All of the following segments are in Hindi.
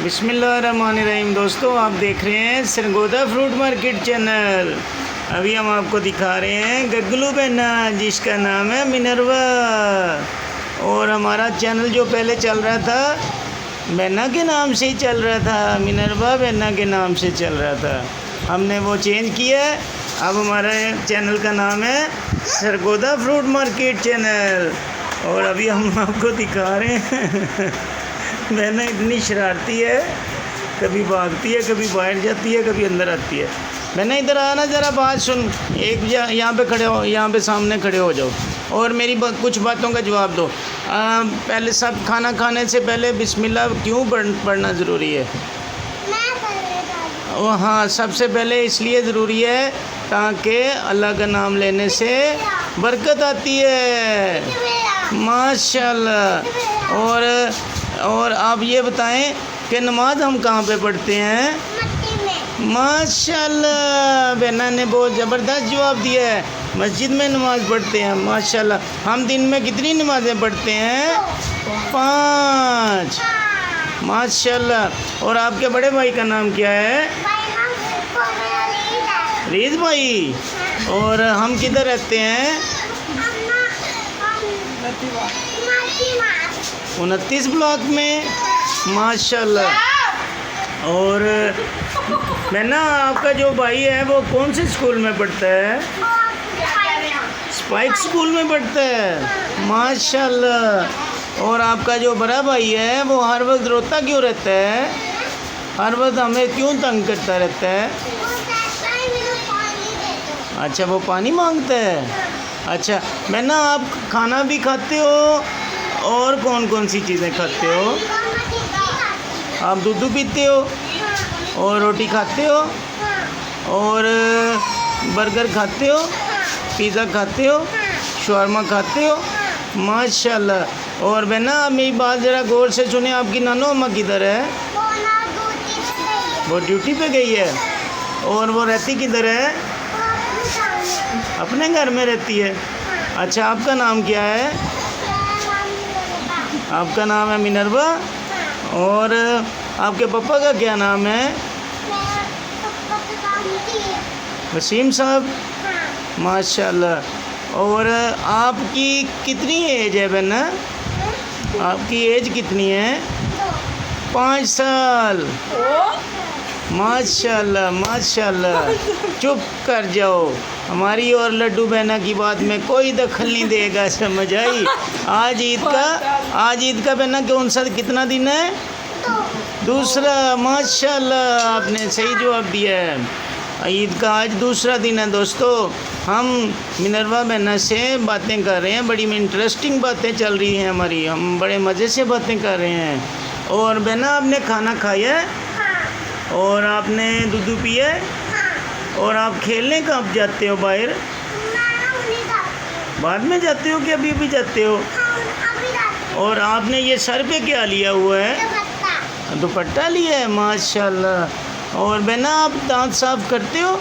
बिस्मिल्लाहिर्रहमानिर्रहीम। दोस्तों, आप देख रहे हैं सरगोदा फ्रूट मार्केट चैनल। अभी हम आपको दिखा रहे हैं गग्गलू बहना, जिसका नाम है मिनरवा। और हमारा चैनल जो पहले चल रहा था बहना के नाम से ही चल रहा था, मिनरवा बहना के नाम से चल रहा था। हमने वो चेंज किया। अब हमारे चैनल का नाम है सरगोदा फ्रूट मार्केट चैनल। और अभी हम आपको दिखा रहे हैं बहना इतनी शरारती है, कभी भागती है, कभी बाहर जाती है, कभी अंदर आती है। बहना इधर आना, ज़रा बात सुन। एक यहाँ पे खड़े हो, यहाँ पे सामने खड़े हो जाओ और मेरी कुछ बातों का जवाब दो। पहले सब खाना खाने से पहले बिस्मिल्लाह क्यों पढ़ना ज़रूरी है? हाँ, सबसे पहले इसलिए ज़रूरी है ताकि अल्लाह का नाम लेने से बरकत आती है। माशाल्लाह। और आप ये बताएं कि नमाज हम कहाँ पे पढ़ते हैं? माशाल्लाह, बहना ने बहुत ज़बरदस्त जवाब दिया है। मस्जिद में नमाज़ पढ़ते हैं। माशाल्लाह। हम दिन में कितनी नमाज़ें पढ़ते हैं? 5। माशाल्लाह। और आपके बड़े भाई का नाम क्या है? रीज़ भाई। और हम किधर रहते हैं? 29 ब्लॉक में। माशाल्लाह। और बहना, आपका जो भाई है वो कौन से स्कूल में पढ़ता है? स्पाइक स्कूल में पढ़ता है। माशाल्लाह। और आपका जो बड़ा भाई है वो हर वक्त रोता क्यों रहता है? हर वक्त हमें क्यों तंग करता रहता है? अच्छा, वो पानी मांगता है। अच्छा बहना, आप खाना भी खाते हो और कौन कौन सी चीज़ें खाते हो? आप दूध पीते हो और रोटी खाते हो और बर्गर खाते हो, पिज़्ज़ा खाते हो, शवारमा खाते हो। माशाल्लाह। और बहना, आप मेरी बात ज़रा गौर से सुने। आपकी नानो अम्मा किधर है? वो ड्यूटी पे गई है। और वो रहती किधर है? अपने घर में रहती है। अच्छा, आपका नाम क्या है? आपका नाम है मिनरवा। और आपके पापा का क्या नाम है? वसीम साहब। माशाल्लाह। और आपकी कितनी एज है बहना? आपकी एज कितनी है? 5 साल। माशाल्लाह माशाल्लाह। चुप कर जाओ, हमारी और लड्डू बहना की बात में कोई दखल नहीं देगा। समझ आई? आज ईद का बहना कौन सा कितना दिन है? दूसरा। माशाल्लाह, आपने सही जवाब दिया है। ईद का आज दूसरा दिन है। दोस्तों, हम मिनरवा बहना से बातें कर रहे हैं। बड़ी इंटरेस्टिंग बातें चल रही हैं हमारी। हम बड़े मज़े से बातें कर रहे हैं। और बहना, आपने खाना खाया है और आपने दूध पिया है और आप खेलने कब जाते हो बाहर? बाद में जाते हो कि अभी भी जाते हो? और आपने ये सर पे क्या लिया हुआ है? दुपट्टा लिया है। माशाल्लाह। और बहना, आप दांत साफ़ करते हो?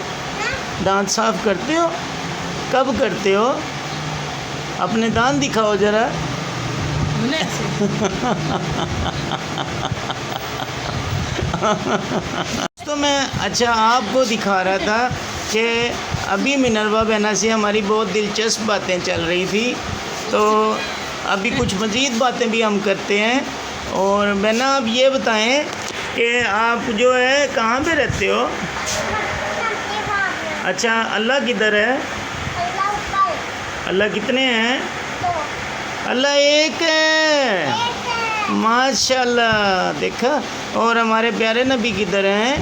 दांत साफ़ करते हो? कब करते हो? अपने दांत दिखाओ ज़रा। तो मैं आपको दिखा रहा था कि अभी मिनरवा बहना से हमारी बहुत दिलचस्प बातें चल रही थी। तो अभी कुछ मज़ीद बातें भी हम करते हैं। और बहना, आप ये बताएं कि आप जो है कहाँ पे रहते हो? अच्छा, अल्लाह किधर है? अल्लाह कितने हैं? अल्लाह एक है। माशाल्लाह। देखा? और हमारे प्यारे नबी किधर हैं?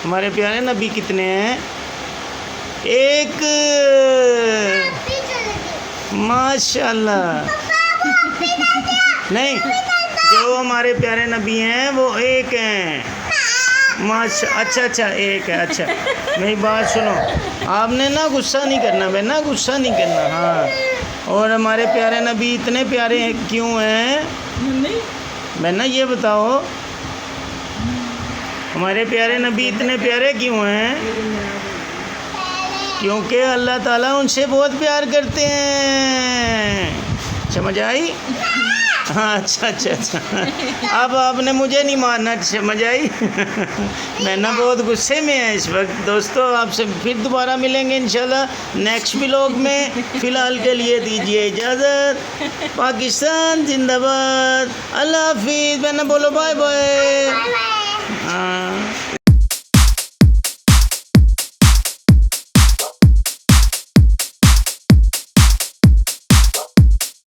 हमारे प्यारे नबी कितने हैं? एक। माशाल्लाह। नहीं, जो हमारे प्यारे नबी हैं वो एक हैं। अच्छा, एक है। अच्छा, मेरी बात सुनो। आपने ना गुस्सा नहीं करना बहना, गुस्सा नहीं करना। हाँ। और हमारे प्यारे नबी इतने प्यारे क्यों हैं बहना, ये बताओ? हमारे प्यारे नबी इतने प्यारे क्यों हैं? क्योंकि अल्लाह ताला उनसे बहुत प्यार करते हैं। समझ आई? हाँ अच्छा अच्छा अच्छा। अब आपने मुझे नहीं मारना, समझ आई। मैं ना बहुत गुस्से में है इस वक्त। दोस्तों आपसे फिर दोबारा मिलेंगे इंशाल्लाह नेक्स्ट व्लॉग में। फ़िलहाल के लिए दीजिए इजाज़त। पाकिस्तान जिंदाबाद। अल्लाह हाफिज़। मैं ना बोलो बाय बाय। हाँ।